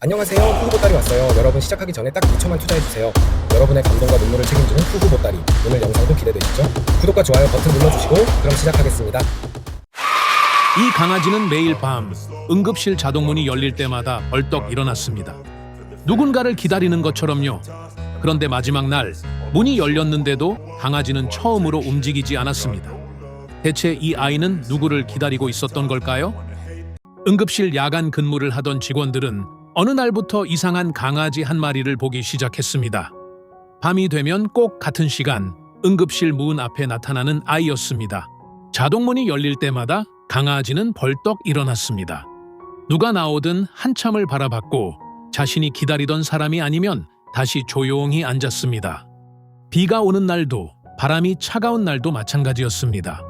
안녕하세요. 푸구보따리 왔어요. 여러분 시작하기 전에 딱 2초만 투자해주세요. 여러분의 감동과 눈물을 책임지는 푸구보따리. 오늘 영상도 기대되시죠? 구독과 좋아요 버튼 눌러주시고 그럼 시작하겠습니다. 이 강아지는 매일 밤 응급실 자동문이 열릴 때마다 벌떡 일어났습니다. 누군가를 기다리는 것처럼요. 그런데 마지막 날 문이 열렸는데도 강아지는 처음으로 움직이지 않았습니다. 대체 이 아이는 누구를 기다리고 있었던 걸까요? 응급실 야간 근무를 하던 직원들은 어느 날부터 이상한 강아지 한 마리를 보기 시작했습니다. 밤이 되면 꼭 같은 시간 응급실 문 앞에 나타나는 아이였습니다. 자동문이 열릴 때마다 강아지는 벌떡 일어났습니다. 누가 나오든 한참을 바라봤고 자신이 기다리던 사람이 아니면 다시 조용히 앉았습니다. 비가 오는 날도 바람이 차가운 날도 마찬가지였습니다.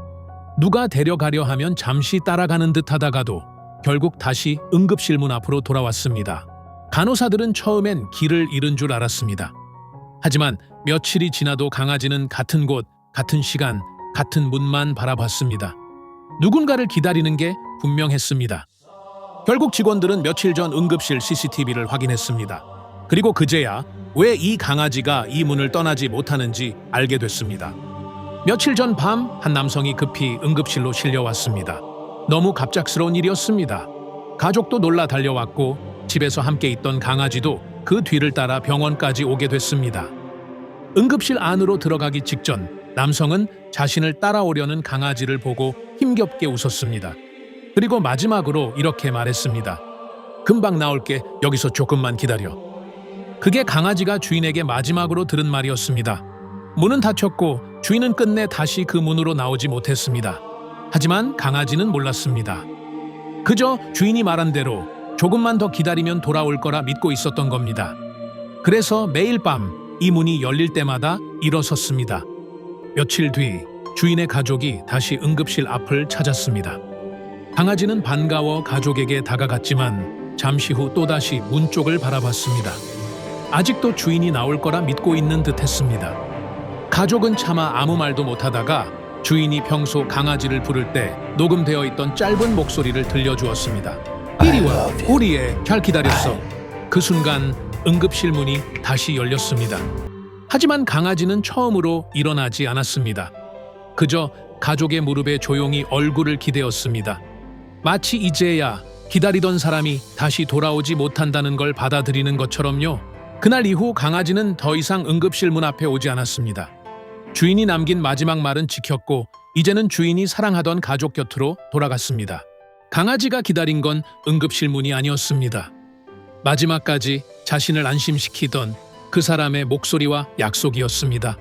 누가 데려가려 하면 잠시 따라가는 듯 하다가도 결국 다시 응급실 문 앞으로 돌아왔습니다. 간호사들은 처음엔 길을 잃은 줄 알았습니다. 하지만 며칠이 지나도 강아지는 같은 곳, 같은 시간, 같은 문만 바라봤습니다. 누군가를 기다리는 게 분명했습니다. 결국 직원들은 며칠 전 응급실 CCTV를 확인했습니다. 그리고 그제야 왜 이 강아지가 이 문을 떠나지 못하는지 알게 됐습니다. 며칠 전 밤 한 남성이 급히 응급실로 실려왔습니다. 너무 갑작스러운 일이었습니다. 가족도 놀라 달려왔고 집에서 함께 있던 강아지도 그 뒤를 따라 병원까지 오게 됐습니다. 응급실 안으로 들어가기 직전 남성은 자신을 따라오려는 강아지를 보고 힘겹게 웃었습니다. 그리고 마지막으로 이렇게 말했습니다. 금방 나올게. 여기서 조금만 기다려. 그게 강아지가 주인에게 마지막으로 들은 말이었습니다. 문은 닫혔고 주인은 끝내 다시 그 문으로 나오지 못했습니다. 하지만 강아지는 몰랐습니다. 그저 주인이 말한 대로 조금만 더 기다리면 돌아올 거라 믿고 있었던 겁니다. 그래서 매일 밤 이 문이 열릴 때마다 일어섰습니다. 며칠 뒤 주인의 가족이 다시 응급실 앞을 찾았습니다. 강아지는 반가워 가족에게 다가갔지만 잠시 후 또다시 문 쪽을 바라봤습니다. 아직도 주인이 나올 거라 믿고 있는 듯했습니다. 가족은 차마 아무 말도 못하다가 주인이 평소 강아지를 부를 때 녹음되어 있던 짧은 목소리를 들려주었습니다. 이리 와, 우리 애 잘 기다렸어. 그 순간 응급실 문이 다시 열렸습니다. 하지만 강아지는 처음으로 일어나지 않았습니다. 그저 가족의 무릎에 조용히 얼굴을 기대었습니다. 마치 이제야 기다리던 사람이 다시 돌아오지 못한다는 걸 받아들이는 것처럼요. 그날 이후 강아지는 더 이상 응급실 문 앞에 오지 않았습니다. 주인이 남긴 마지막 말은 지켰고 이제는 주인이 사랑하던 가족 곁으로 돌아갔습니다. 강아지가 기다린 건 응급실 문이 아니었습니다. 마지막까지 자신을 안심시키던 그 사람의 목소리와 약속이었습니다.